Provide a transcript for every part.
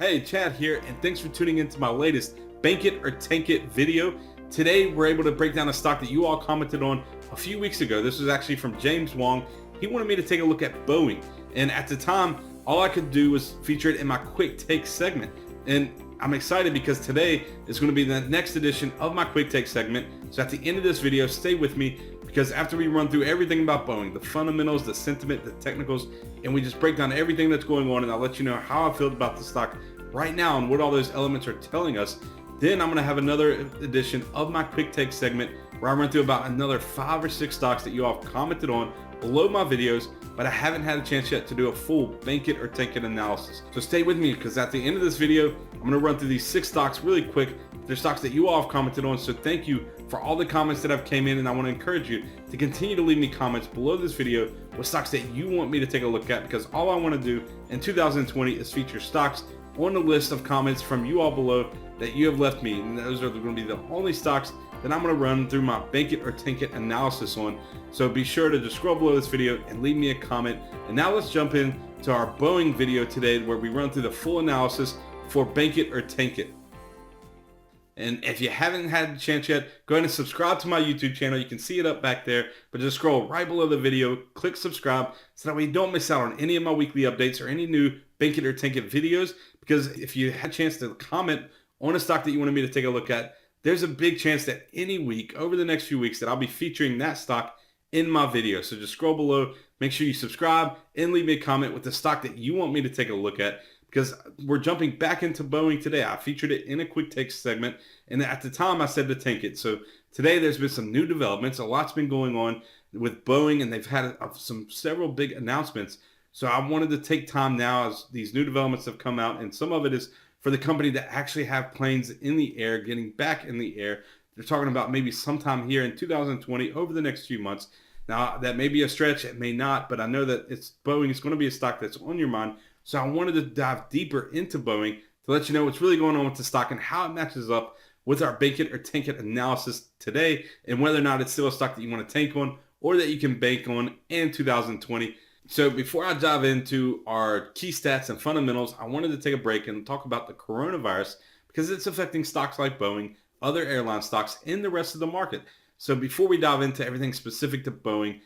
Hey, Chad here, and thanks for tuning into my latest Bank It or Tank It video. Today, we're able to break down a stock that you all commented on a few weeks ago. This was actually from James Wong. He wanted me to take a look at Boeing, and at the time, all I could do was feature it in my quick take segment. And I'm excited because today is going to be the next edition of my quick take segment. So at the end of this video, stay with me because after we run through everything about Boeing, the fundamentals, the sentiment, the technicals, and we just break down everything that's going on, and I'll let you know how I feel about the stock right now and what all those elements are telling us. Then I'm going to have another edition of my quick take segment where I run through about another 5 or 6 stocks that you all have commented on below my videos, but I haven't had a chance yet to do a full bank it or tank it analysis. So stay with me because at the end of this video, I'm going to run through these 6 stocks really quick. They're stocks that you all have commented on, so thank you for all the comments that have came in, and I want to encourage you to continue to leave me comments below this video with stocks that you want me to take a look at, because all I want to do in 2020 is feature stocks on the list of comments from you all below that you have left me, and those are going to be the only stocks that I'm going to run through my bank it or tank it analysis on. So be sure to just scroll below this video and leave me a comment. And now let's jump in to our Boeing video today where we run through the full analysis for bank it or tank it. And if you haven't had a chance yet, go ahead and subscribe to my YouTube channel. You can see it up back there, but just scroll right below the video, click subscribe, so that way you don't miss out on any of my weekly updates or any new bank it or tank it videos. Because if you had a chance to comment on a stock that you wanted me to take a look at, there's a big chance that any week over the next few weeks that I'll be featuring that stock in my video. So just scroll below, make sure you subscribe, and leave me a comment with the stock that you want me to take a look at, because we're jumping back into Boeing today. I featured it in a quick take segment, and at the time I said to tank it. So today there's been some new developments. A lot's been going on with Boeing, and they've had several big announcements. So I wanted to take time now as these new developments have come out, and some of it is for the company to actually have planes in the air, getting back in the air. They're talking about maybe sometime here in 2020 over the next few months. Now, that may be a stretch, it may not, but I know that Boeing is going to be a stock that's on your mind. So I wanted to dive deeper into Boeing to let you know what's really going on with the stock and how it matches up with our bank it or tank it analysis today, and whether or not it's still a stock that you want to tank on or that you can bank on in 2020. So before I dive into our key stats and fundamentals, I wanted to take a break and talk about the coronavirus because it's affecting stocks like Boeing, other airline stocks, and the rest of the market. So before we dive into everything specific to Boeing,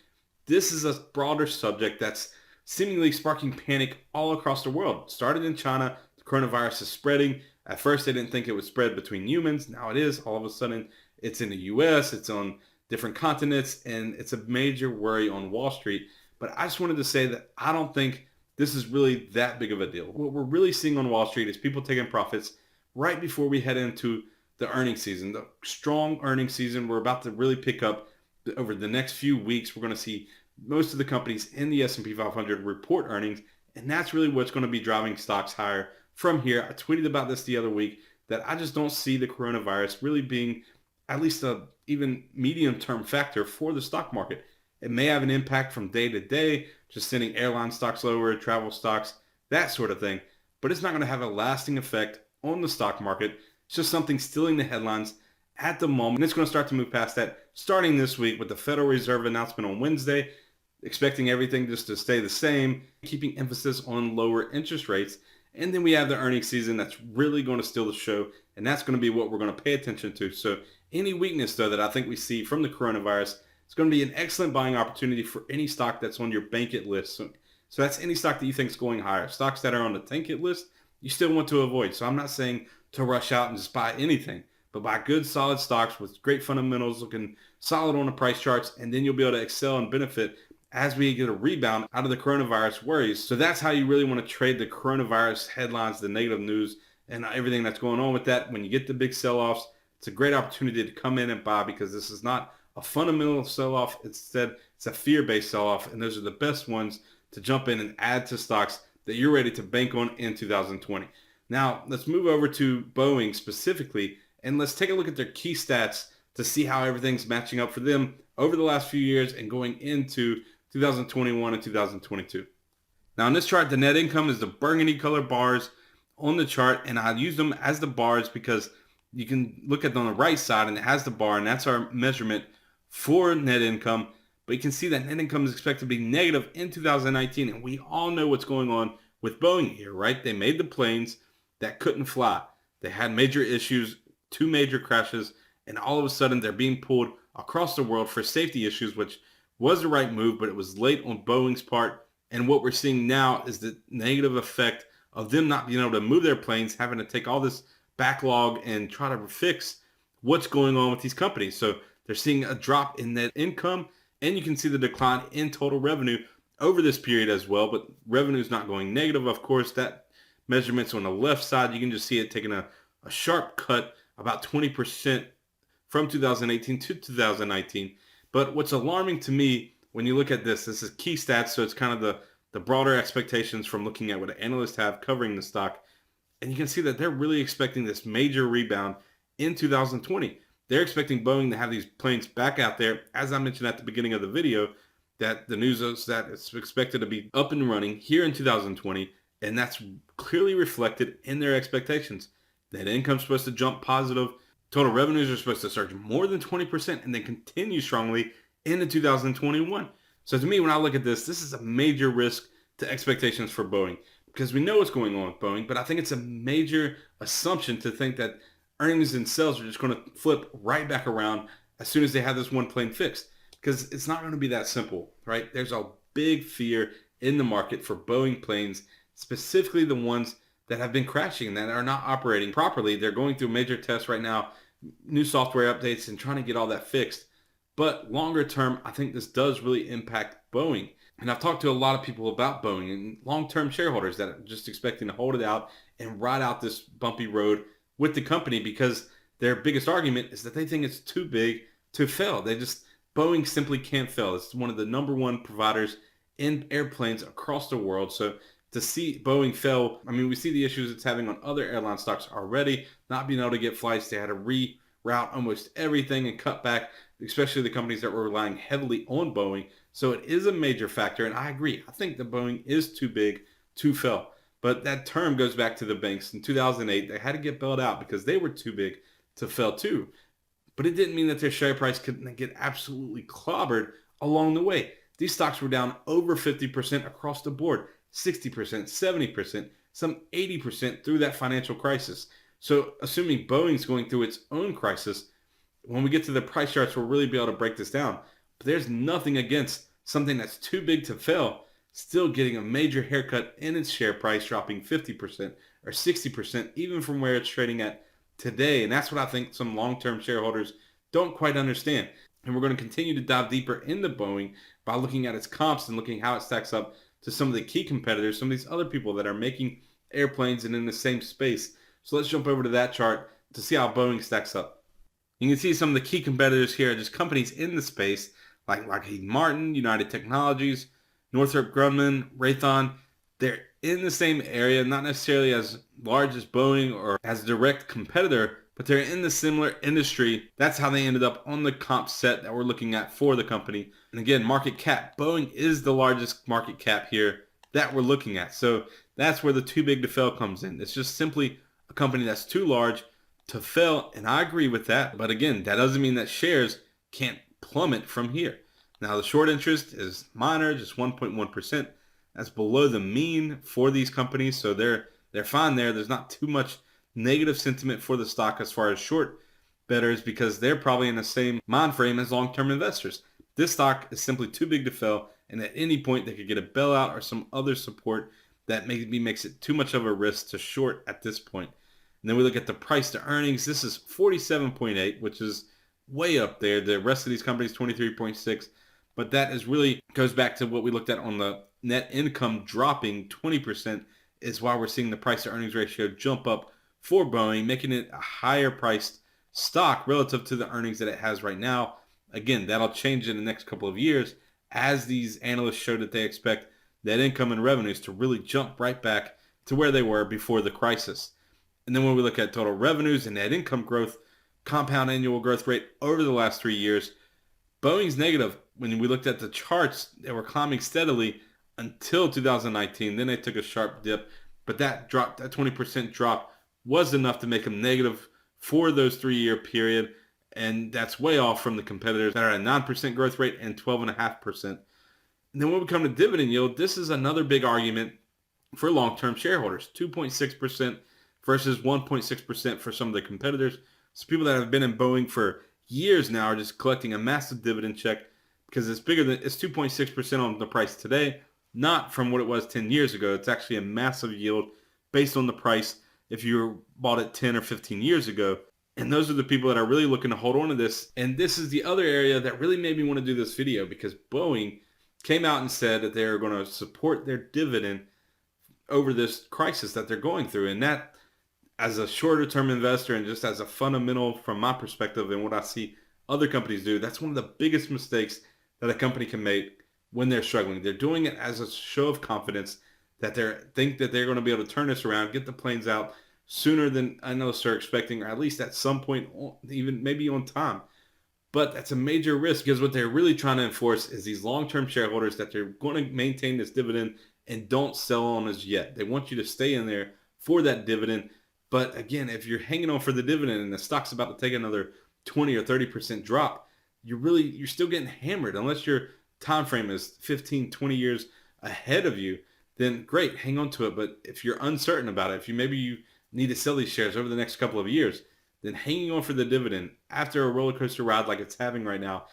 this is a broader subject that's seemingly sparking panic all across the world. Started in China, the coronavirus is spreading. At first, they didn't think it would spread between humans. Now it is. All of a sudden, it's in the US, it's on different continents, and it's a major worry on Wall Street. But I just wanted to say that I don't think this is really that big of a deal. What we're really seeing on Wall Street is people taking profits right before we head into the earnings season, the strong earnings season. We're about to really pick up over the next few weeks. We're going to see most of the companies in the S&P 500 report earnings, and that's really what's going to be driving stocks higher from here. I tweeted about this the other week that I just don't see the coronavirus really being at least a even medium-term factor for the stock market. It may have an impact from day to day, just sending airline stocks lower, travel stocks, that sort of thing. But it's not going to have a lasting effect on the stock market. It's just something stealing the headlines at the moment. And it's going to start to move past that starting this week with the Federal Reserve announcement on Wednesday, expecting everything just to stay the same, keeping emphasis on lower interest rates. And then we have the earnings season that's really going to steal the show. And that's going to be what we're going to pay attention to. So any weakness, though, that I think we see from the coronavirus, it's going to be an excellent buying opportunity for any stock that's on your bank it list. So that's any stock that you think is going higher. Stocks that are on the tank it list, you still want to avoid. So I'm not saying to rush out and just buy anything, but buy good, solid stocks with great fundamentals, looking solid on the price charts, and then you'll be able to excel and benefit as we get a rebound out of the coronavirus worries. So that's how you really want to trade the coronavirus headlines, the negative news, and everything that's going on with that. When you get the big sell-offs, it's a great opportunity to come in and buy, because this is not a fundamental sell-off. Instead, it's a fear-based sell-off, and those are the best ones to jump in and add to stocks that you're ready to bank on in 2020. Now, let's move over to Boeing specifically, and let's take a look at their key stats to see how everything's matching up for them over the last few years and going into 2021 and 2022. Now, in this chart, the net income is the burgundy color bars on the chart, and I use them as the bars because you can look at it on the right side, and it has the bar, and that's our measurement for net income. But you can see that net income is expected to be negative in 2019, and we all know what's going on with Boeing here, right? They made the planes. that couldn't fly. They had major issues, two major crashes, and all of a sudden they're being pulled across the world for safety issues, which was the right move, but it was late on Boeing's part. And what we're seeing now is the negative effect of them not being able to move their planes, having to take all this backlog and try to fix what's going on with these companies. So they're seeing a drop in net income, and you can see the decline in total revenue over this period as well. But revenue is not going negative. Of course, that measurement's on the left side. You can just see it taking a sharp cut, about 20% from 2018 to 2019. But what's alarming to me when you look at this is key stats. So it's kind of the broader expectations from looking at what analysts have covering the stock. And you can see that they're really expecting this major rebound in 2020. They're expecting Boeing to have these planes back out there. As I mentioned at the beginning of the video, that the news is that it's expected to be up and running here in 2020. And that's clearly reflected in their expectations. Net income's supposed to jump positive. Total revenues are supposed to surge more than 20% and then continue strongly into 2021. So to me, when I look at this is a major risk to expectations for Boeing, because we know what's going on with Boeing, but I think it's a major assumption to think that earnings and sales are just going to flip right back around as soon as they have this one plane fixed, because it's not going to be that simple, right? There's a big fear in the market for Boeing planes, specifically the ones that have been crashing, that are not operating properly. They're going through major tests right now, new software updates, and trying to get all that fixed. But longer term, I think this does really impact Boeing. And I've talked to a lot of people about Boeing and long-term shareholders that are just expecting to hold it out and ride out this bumpy road with the company, because their biggest argument is that they think it's too big to fail. Boeing simply can't fail. It's one of the number one providers in airplanes across the world. So to see Boeing fail, I mean, we see the issues it's having on other airline stocks already, not being able to get flights. They had to reroute almost everything and cut back, especially the companies that were relying heavily on Boeing. So it is a major factor, and I agree. I think that Boeing is too big to fail. But that term goes back to the banks. In 2008, they had to get bailed out because they were too big to fail too. But it didn't mean that their share price couldn't get absolutely clobbered along the way. These stocks were down over 50% across the board, 60%, 70%, some 80% through that financial crisis. So assuming Boeing's going through its own crisis, when we get to the price charts, we'll really be able to break this down. But there's nothing against something that's too big to fail still getting a major haircut in its share price, dropping 50% or 60%, even from where it's trading at today. And that's what I think some long-term shareholders don't quite understand. And we're going to continue to dive deeper into Boeing by looking at its comps and looking how it stacks up to some of the key competitors, some of these other people that are making airplanes and in the same space. So let's jump over to that chart to see how Boeing stacks up. You can see some of the key competitors here, just companies in the space like Lockheed Martin, United Technologies, Northrop Grumman, Raytheon. They're in the same area, not necessarily as large as Boeing or as a direct competitor, but they're in the similar industry. That's how they ended up on the comp set that we're looking at for the company. And again, market cap. Boeing is the largest market cap here that we're looking at. So that's where the too big to fail comes in. It's just simply a company that's too large to fail, and I agree with that. But again, that doesn't mean that shares can't plummet from here. Now, the short interest is minor, just 1.1%. That's below the mean for these companies, so they're fine there. There's not too much negative sentiment for the stock as far as short bettors, because they're probably in the same mind frame as long-term investors. This stock is simply too big to fail, and at any point they could get a bailout or some other support that maybe makes it too much of a risk to short at this point. And then we look at the price to earnings. This is 47.8, which is way up there. The rest of these companies, 23.6. But that is really goes back to what we looked at on the net income dropping 20% is why we're seeing the price to earnings ratio jump up for Boeing, making it a higher priced stock relative to the earnings that it has right now. Again, that'll change in the next couple of years as these analysts show that they expect net income and revenues to really jump right back to where they were before the crisis. And then when we look at total revenues and net income growth, compound annual growth rate over the last 3 years, Boeing's negative. When we looked at the charts, they were climbing steadily until 2019. Then they took a sharp dip, but that 20% drop was enough to make them negative for those 3-year period. And that's way off from the competitors that are at a 9% growth rate and 12.5%. And then when we come to dividend yield, this is another big argument for long-term shareholders. 2.6% versus 1.6% for some of the competitors. So people that have been in Boeing for years now are just collecting a massive dividend check because it's 2.6% on the price today, not from what it was 10 years ago. It's actually a massive yield based on the price if you bought it 10 or 15 years ago. And those are the people that are really looking to hold on to this. And this is the other area that really made me want to do this video, because Boeing came out and said that they're going to support their dividend over this crisis that they're going through. And that, as a shorter term investor and just as a fundamental from my perspective and what I see other companies do, that's one of the biggest mistakes that a company can make when they're struggling. They're doing it as a show of confidence that they think that they're going to be able to turn this around, get the planes out sooner than analysts are expecting, or at least at some point, even maybe on time. But that's a major risk, because what they're really trying to enforce is these long-term shareholders that they're going to maintain this dividend and don't sell on us yet. They want you to stay in there for that dividend. But again, if you're hanging on for the dividend and the stock's about to take another 20 or 30% drop, you're still getting hammered. Unless your time frame is 15, 20 years ahead of you, then great, hang on to it. But if you're uncertain about it, if you need to sell these shares over the next couple of years, then hanging on for the dividend after a roller coaster ride like it's having right now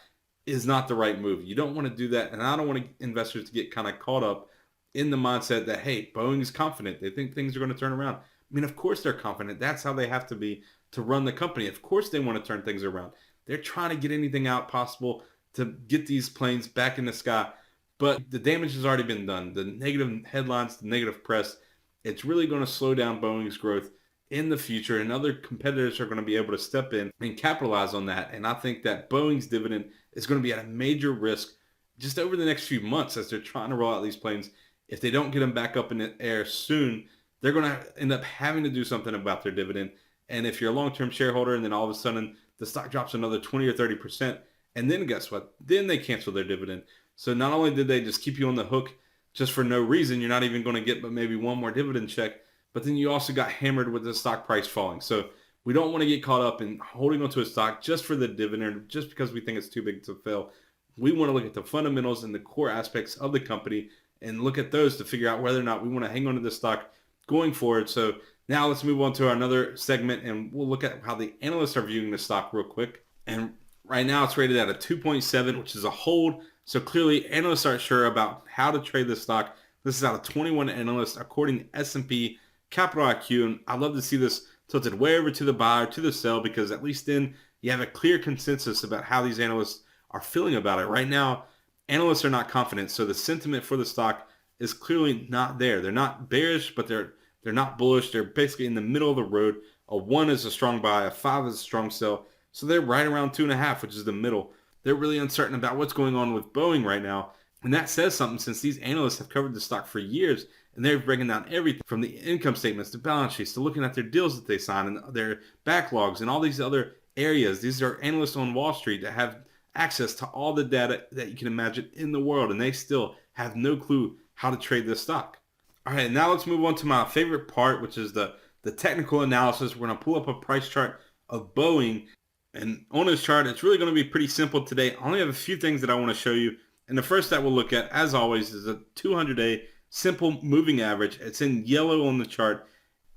is not the right move. You don't want to do that. And I don't want investors to get kind of caught up in the mindset that, hey, Boeing is confident. They think things are going to turn around. I mean, of course they're confident. That's how they have to be to run the company. Of course they want to turn things around. They're trying to get anything out possible to get these planes back in the sky. But the damage has already been done. The negative headlines, the negative press, it's really going to slow down Boeing's growth in the future, and other competitors are going to be able to step in and capitalize on that. And I think that Boeing's dividend is going to be at a major risk just over the next few months as they're trying to roll out these planes. If they don't get them back up in the air soon, they're going to end up having to do something about their dividend. And if you're a long-term shareholder and then all of a sudden the stock drops another 20 or 30%, and then guess what? Then they cancel their dividend. So not only did they just keep you on the hook just for no reason, you're not even going to get but maybe one more dividend check, but then you also got hammered with the stock price falling. So we don't want to get caught up in holding onto a stock just for the dividend, just because we think it's too big to fail. We want to look at the fundamentals and the core aspects of the company and look at those to figure out whether or not we want to hang on to the stock going forward. So now let's move on to another segment, and we'll look at how the analysts are viewing the stock real quick. And right now it's rated at a 2.7, which is a hold. So clearly analysts aren't sure about how to trade the stock. This is out of 21 analysts according to S&P Capital IQ, and I'd love to see this tilted way over to the buy or to the sell, because at least then you have a clear consensus about how these analysts are feeling about it. Right now, analysts are not confident, so the sentiment for the stock is clearly not there. They're not bearish, but they're not bullish. They're basically in the middle of the road. A 1 is a strong buy, a 5 is a strong sell. So they're right around 2.5, which is the middle. They're really uncertain about what's going on with Boeing right now. And that says something, since these analysts have covered the stock for years, and they're breaking down everything from the income statements to balance sheets to looking at their deals that they sign and their backlogs and all these other areas. These are analysts on Wall Street that have access to all the data that you can imagine in the world, and they still have no clue how to trade this stock. All right, now let's move on to my favorite part, which is the technical analysis. We're going to pull up a price chart of Boeing, and on this chart, it's really going to be pretty simple today. I only have a few things that I want to show you. And the first that we'll look at, as always, is a 200-day simple moving average. It's in yellow on the chart.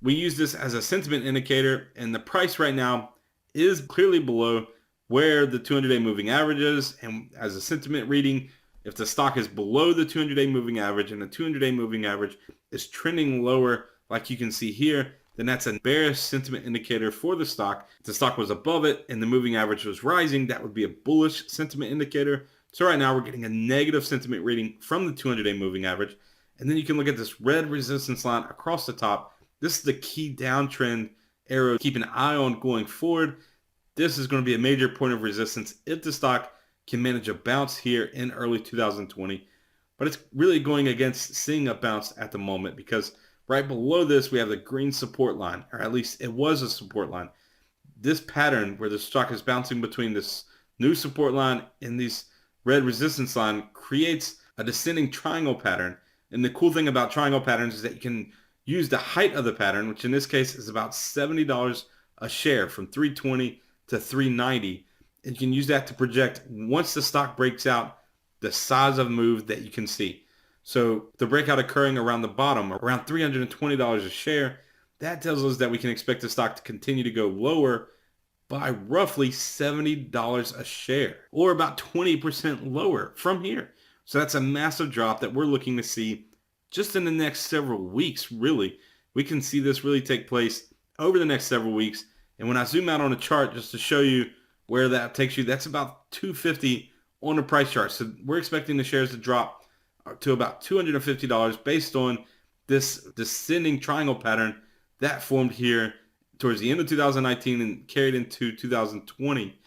We use this as a sentiment indicator, and the price right now is clearly below where the 200-day moving average is. And as a sentiment reading, if the stock is below the 200-day moving average and the 200-day moving average is trending lower, like you can see here, then that's a bearish sentiment indicator for the stock. If the stock was above it and the moving average was rising, that would be a bullish sentiment indicator. So right now we're getting a negative sentiment reading from the 200-day moving average. And then you can look at this red resistance line across the top. This is the key downtrend arrow to keep an eye on going forward. This is going to be a major point of resistance if the stock can manage a bounce here in early 2020. But it's really going against seeing a bounce at the moment, because right below this we have the green support line, or at least it was a support line. This pattern where the stock is bouncing between this new support line and these red resistance line creates a descending triangle pattern. And the cool thing about triangle patterns is that you can use the height of the pattern, which in this case is about $70 a share, from 320 to 390. And you can use that to project, once the stock breaks out, the size of move that you can see. So the breakout occurring around the bottom, around $320 a share, that tells us that we can expect the stock to continue to go lower by roughly $70 a share, or about 20% lower from here. So that's a massive drop that we're looking to see just in the next several weeks, really. We can see this really take place over the next several weeks. And when I zoom out on a chart just to show you where that takes you, that's about 250 on the price chart. So we're expecting the shares to drop to about $250 based on this descending triangle pattern that formed here towards the end of 2019 and carried into 2020.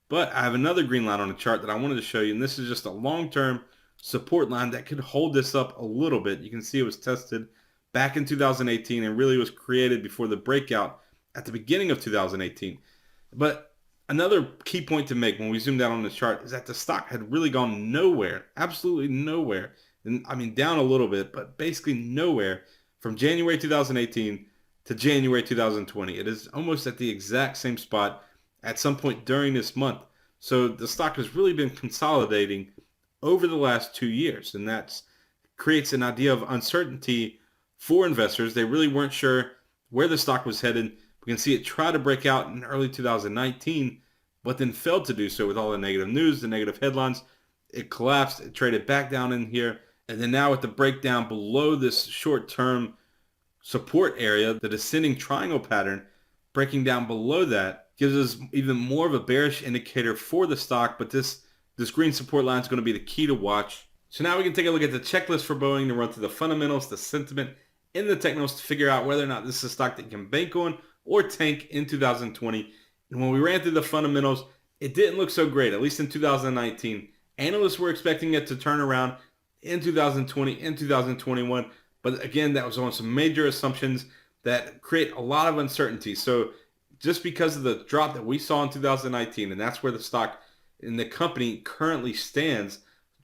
But I have another green line on the chart that I wanted to show you, and this is just a long-term support line that could hold this up a little bit. You can see it was tested back in 2018 and really was created before the breakout at the beginning of 2018. But another key point to make when we zoomed out on the chart is that the stock had really gone nowhere, absolutely nowhere. And I mean, down a little bit, but basically nowhere from January 2018 to January 2020. It is almost at the exact same spot at some point during this month. So the stock has really been consolidating over the last 2 years, and that creates an idea of uncertainty for investors. They really weren't sure where the stock was headed. We can see it try to break out in early 2019, but then failed to do so with all the negative news, the negative headlines. It collapsed, it traded back down in here, and then now with the breakdown below this short-term support area, the descending triangle pattern breaking down below that gives us even more of a bearish indicator for the stock, but this green support line is going to be the key to watch. So now we can take a look at the checklist for Boeing to run through the fundamentals, the sentiment, and the technicals to figure out whether or not this is a stock that you can bank on or tank in 2020. And when we ran through the fundamentals, it didn't look so great, at least in 2019. Analysts were expecting it to turn around in 2020 and 2021. But again, that was on some major assumptions that create a lot of uncertainty. So just because of the drop that we saw in 2019, and that's where the stock and the company currently stands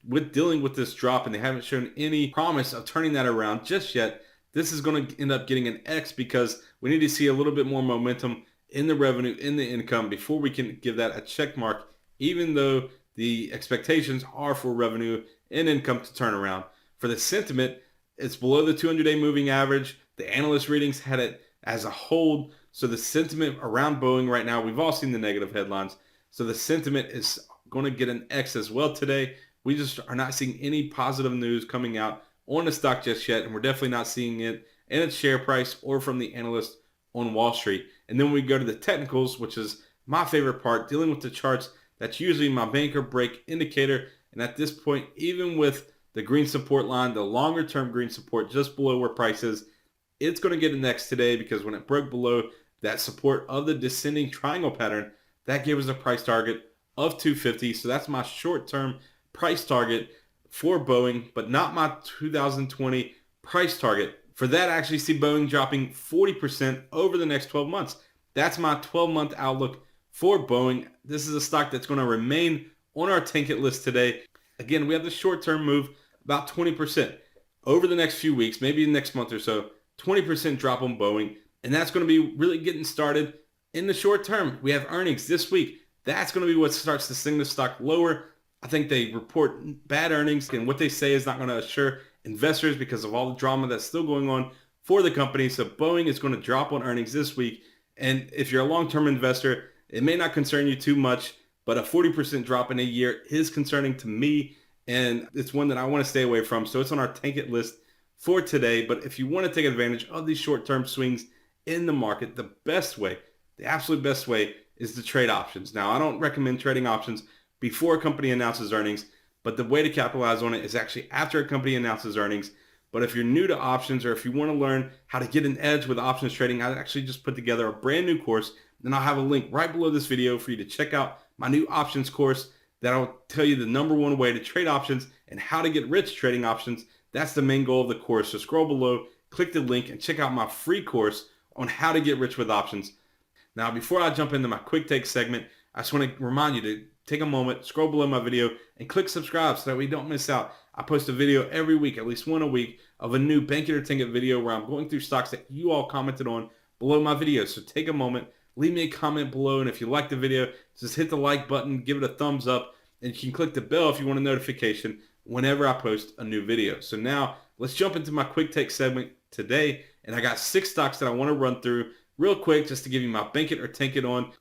with dealing with this drop, and they haven't shown any promise of turning that around just yet, this is going to end up getting an X because we need to see a little bit more momentum in the revenue, in the income before we can give that a check mark, even though the expectations are for revenue and income to turn around. For the sentiment, it's below the 200-day moving average. The analyst readings had it as a hold. So the sentiment around Boeing right now, we've all seen the negative headlines. So the sentiment is going to get an X as well today. We just are not seeing any positive news coming out on the stock just yet. And we're definitely not seeing it in its share price or from the analysts on Wall Street. And then we go to the technicals, which is my favorite part, dealing with the charts. That's usually my banker break indicator. And at this point, even with the green support line, the longer term green support just below where price is, it's going to get an X today because when it broke below that support of the descending triangle pattern, that gave us a price target of 250. So that's my short term price target for Boeing, but not my 2020 price target. For that, I actually see Boeing dropping 40% over the next 12 months. That's my 12-month outlook for Boeing. This is a stock that's going to remain on our tank it list today. Again, we have the short-term move about 20% over the next few weeks, maybe next month or so, 20% drop on Boeing. And that's going to be really getting started in the short term. We have earnings this week. That's going to be what starts to sing the stock lower. I think they report bad earnings, and what they say is not going to assure investors because of all the drama that's still going on for the company. So Boeing is going to drop on earnings this week. And if you're a long-term investor, it may not concern you too much, but a 40% drop in a year is concerning to me, and it's one that I want to stay away from. So it's on our tank it list for today. But if you want to take advantage of these short-term swings in the market, the best way, the absolute best way is to trade options. Now, I don't recommend trading options before a company announces earnings, but the way to capitalize on it is actually after a company announces earnings. But if you're new to options, or if you want to learn how to get an edge with options trading, I actually just put together a brand new course, and I'll have a link right below this video for you to check out my new options course that'll tell you the #1 way to trade options and how to get rich trading options. That's the main goal of the course. So scroll below, click the link, and check out my free course on how to get rich with options. Now, before I jump into my quick take segment, I just want to remind you to take a moment, scroll below my video, and click subscribe so that we don't miss out. I post a video every week, at least one a week, of a new Bank It or Tank It video where I'm going through stocks that you all commented on below my videos. So take a moment, leave me a comment below, and if you like the video, just hit the like button, give it a thumbs up, and you can click the bell if you want a notification whenever I post a new video. So now, let's jump into my quick take segment today, And I got 6 stocks that I want to run through real quick just to give you my bank it or tank it on.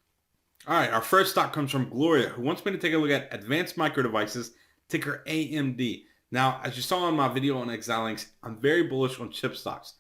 All right, our first stock comes from Gloria, who wants me to take a look at Advanced Micro Devices, ticker AMD. Now, as you saw in my video on Xilinx, I'm very bullish on chip stocks,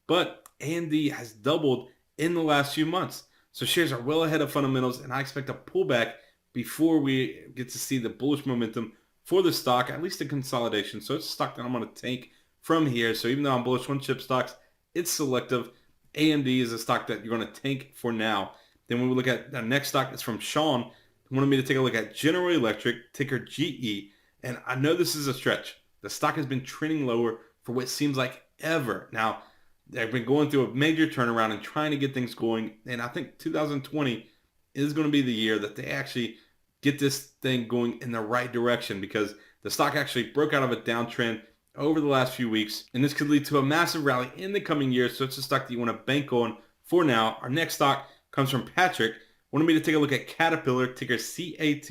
but AMD has doubled in the last few months. So shares are well ahead of fundamentals, and I expect a pullback before we get to see the bullish momentum for the stock, at least a consolidation. So it's a stock that I'm going to tank from here. So even though I'm bullish on chip stocks, it's selective. AMD is a stock that you're going to tank for now. Then when we look at the next stock, it's from Sean, who wanted me to take a look at General Electric, ticker GE. And I know this is a stretch. The stock has been trending lower for what seems like ever. Now, they've been going through a major turnaround and trying to get things going. And I think 2020 is going to be the year that they actually get this thing going in the right direction, because the stock actually broke out of a downtrend over the last few weeks. And this could lead to a massive rally in the coming years. So it's a stock that you want to bank on for now. Our next stock comes from Patrick. Wanted me to take a look at Caterpillar, ticker CAT.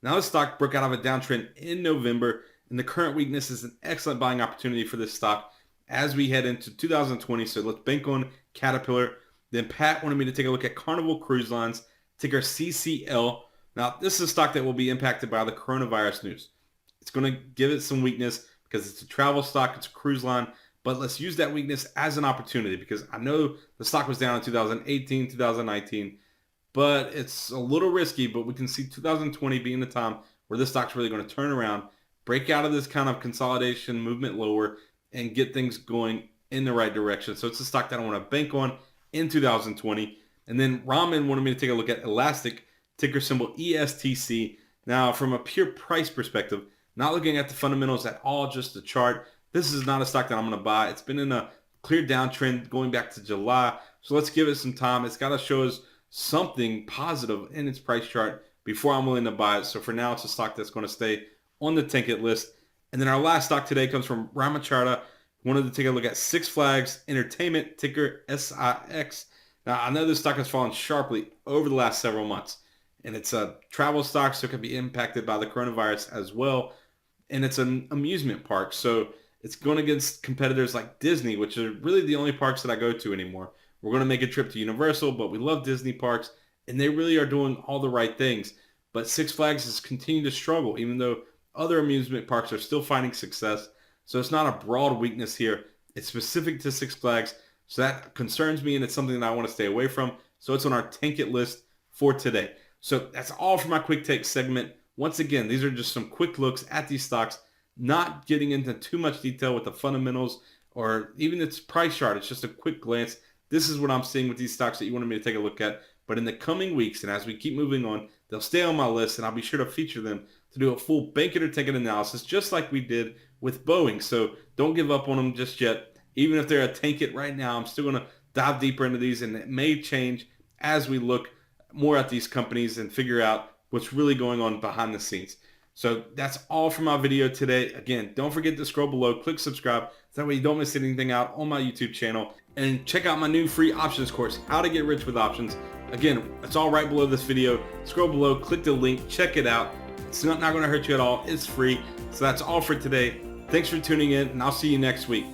Now the stock broke out of a downtrend in November, and the current weakness is an excellent buying opportunity for this stock as we head into 2020. So let's bank on Caterpillar. Then Pat wanted me to take a look at Carnival Cruise Lines, ticker CCL. Now this is a stock that will be impacted by the coronavirus news. It's going to give it some weakness because it's a travel stock, it's a cruise line. But let's use that weakness as an opportunity, because I know the stock was down in 2018, 2019, but it's a little risky. But we can see 2020 being the time where this stock's really going to turn around, break out of this kind of consolidation movement lower, and get things going in the right direction. So it's a stock that I want to bank on in 2020. And then Raman wanted me to take a look at Elastic, ticker symbol ESTC. Now, from a pure price perspective, not looking at the fundamentals at all, just the chart, this is not a stock that I'm going to buy. It's been in a clear downtrend going back to July. So let's give it some time. It's got to show us something positive in its price chart before I'm willing to buy it. So for now, it's a stock that's going to stay on the tank it list. And then our last stock today comes from Ramacharda, who wanted to take a look at Six Flags Entertainment, ticker SIX. Now, I know this stock has fallen sharply over the last several months, and it's a travel stock, so it could be impacted by the coronavirus as well. And it's an amusement park, so it's going against competitors like Disney, which are really the only parks that I go to anymore. We're going to make a trip to Universal, but we love Disney parks, and they really are doing all the right things. But Six Flags has continued to struggle, even though other amusement parks are still finding success. So it's not a broad weakness here. It's specific to Six Flags. So that concerns me, and it's something that I want to stay away from. So it's on our tank it list for today. So that's all for my quick take segment. Once again, these are just some quick looks at these stocks, not getting into too much detail with the fundamentals or even its price chart. It's just a quick glance. This is what I'm seeing with these stocks that you wanted me to take a look at. But in the coming weeks, and as we keep moving on, they'll stay on my list, and I'll be sure to feature them to do a full bank it or tank it analysis, just like we did with Boeing. So don't give up on them just yet. Even if they're a tank it right now, I'm still going to dive deeper into these, and it may change as we look more at these companies and figure out what's really going on behind the scenes. So that's all for my video today. Again, don't forget to scroll below, click subscribe, so that way you don't miss anything out on my YouTube channel. And check out my new free options course, How to Get Rich with Options. Again, it's all right below this video. Scroll below, click the link, check it out. It's not going to hurt you at all. It's free. So that's all for today. Thanks for tuning in, and I'll see you next week.